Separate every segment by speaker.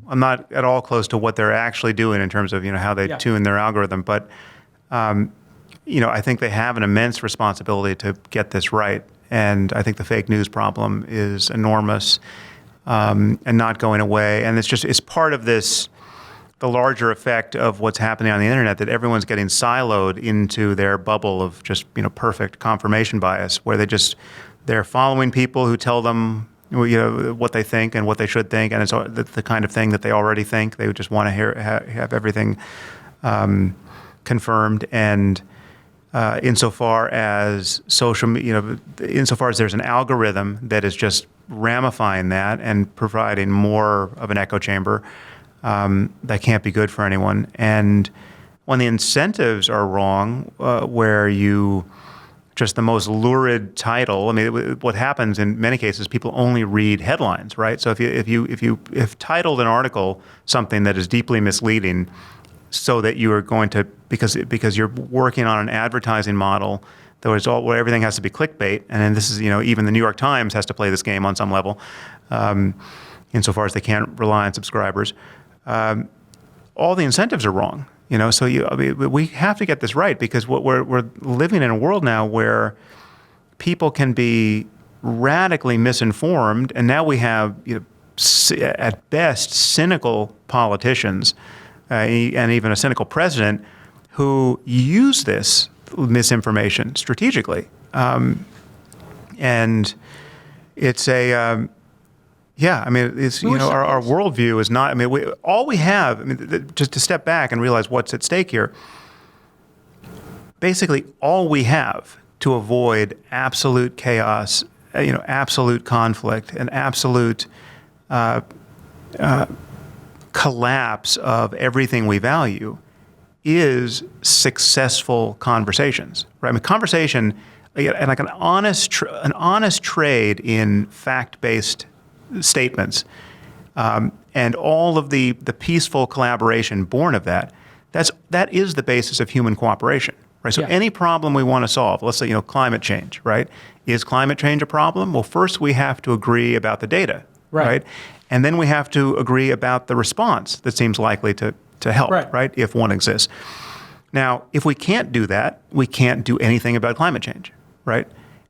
Speaker 1: I'm not at all close to what they're actually doing in terms of how they tune their algorithm, but I think they have an immense responsibility to get this right. And I think the fake news problem is enormous and not going away. And it's part of the larger effect of what's happening on the internet, that everyone's getting siloed into their bubble of just perfect confirmation bias, where they're following people who tell them what they think and what they should think, and it's the kind of thing that they already think. They just want to have everything confirmed. And insofar as insofar as there's an algorithm that is just ramifying that and providing more of an echo chamber, that can't be good for anyone. And when the incentives are wrong, where just the most lurid title. I mean, what happens in many cases, people only read headlines, right? So if titled an article something that is deeply misleading, so that you are going to because you're working on an advertising model where everything has to be clickbait, and then this is even the New York Times has to play this game on some level, insofar as they can't rely on subscribers. All the incentives are wrong. So we have to get this right, because we're living in a world now where people can be radically misinformed, and now we have at best cynical politicians and even a cynical president who use this misinformation strategically, and it's a. It's our worldview is not. All we have. Just to step back and realize what's at stake here. Basically, all we have to avoid absolute chaos, absolute conflict, and absolute collapse of everything we value, is successful conversations. Right? Conversation, and like an honest trade in fact-based statements, and all of the peaceful collaboration born of that is the basis of human cooperation, right? So any problem we want to solve, let's say climate change, right? Is climate change a problem? Well, first we have to agree about the data, right? And then we have to agree about the response that seems likely to help, right? If one exists. Now, if we can't do that, we can't do anything about climate change, right?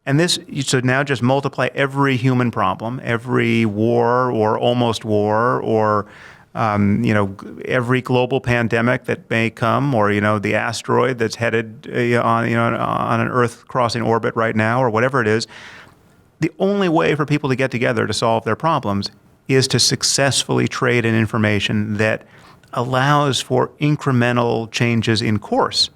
Speaker 1: And so now just multiply every human problem, every war or almost war, or every global pandemic that may come, or the asteroid that's headed on an Earth-crossing orbit right now, or whatever it is. The only way for people to get together to solve their problems is to successfully trade in information that allows for incremental changes in course.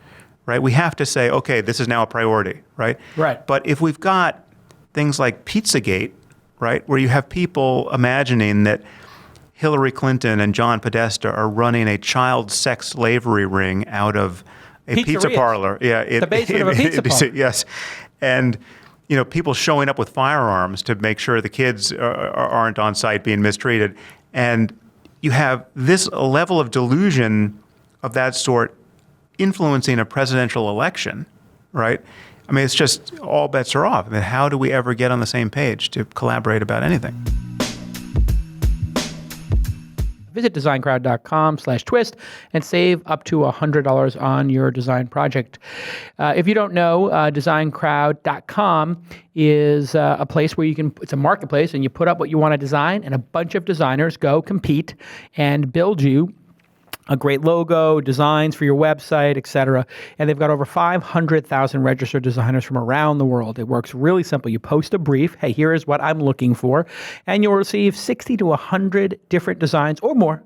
Speaker 1: Right? We have to say, okay, this is now a priority, right?
Speaker 2: Right.
Speaker 1: But if we've got things like Pizzagate, right, where you have people imagining that Hillary Clinton and John Podesta are running a child sex slavery ring out of a pizza parlor.
Speaker 2: The basement of a pizza parlor.
Speaker 1: Yes. And people showing up with firearms to make sure the kids aren't on site being mistreated. And you have this level of delusion of that sort influencing a presidential election, right? It's just all bets are off. How do we ever get on the same page to collaborate about anything?
Speaker 2: Visit designcrowd.com/twist and save up to $100 on your design project. If you don't know, designcrowd.com is a place where it's a marketplace, and you put up what you want to design, and a bunch of designers go compete and build you a great logo, designs for your website, etc. And they've got over 500,000 registered designers from around the world. It works really simple. You post a brief, hey, here is what I'm looking for, and you'll receive 60 to 100 different designs or more.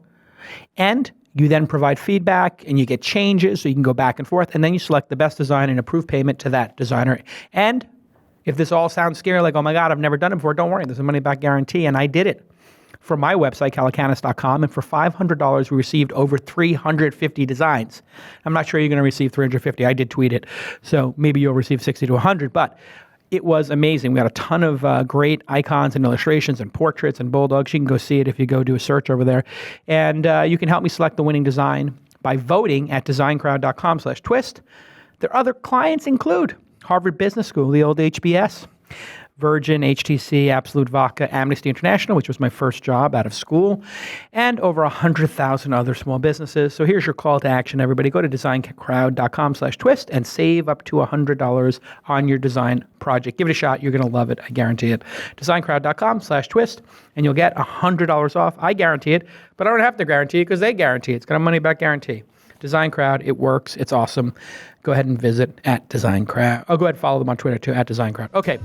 Speaker 2: And you then provide feedback, and you get changes, so you can go back and forth, and then you select the best design and approve payment to that designer. And if this all sounds scary, like, oh my God, I've never done it before, don't worry, there's a money-back guarantee, and I did it for my website, calacanis.com, and for $500, we received over 350 designs. I'm not sure you're going to receive 350. I did tweet it, so maybe you'll receive 60 to 100, but it was amazing. We got a ton of great icons and illustrations and portraits and bulldogs. You can go see it if you go do a search over there. And you can help me select the winning design by voting at designcrowd.com/twist. Their other clients include Harvard Business School, the old HBS, Virgin, HTC, Absolute Vodka, Amnesty International, which was my first job out of school, and over 100,000 other small businesses. So here's your call to action, everybody. Go to designcrowd.com/twist and save up to $100 on your design project. Give it a shot. You're going to love it. I guarantee it. Designcrowd.com/twist, and you'll get $100 off. I guarantee it, but I don't have to guarantee it because they guarantee it. It's got a money back guarantee. Design Crowd, it works. It's awesome. Go ahead and visit at Design Crowd. Oh, go ahead and follow them on Twitter too, at Design Crowd. Okay.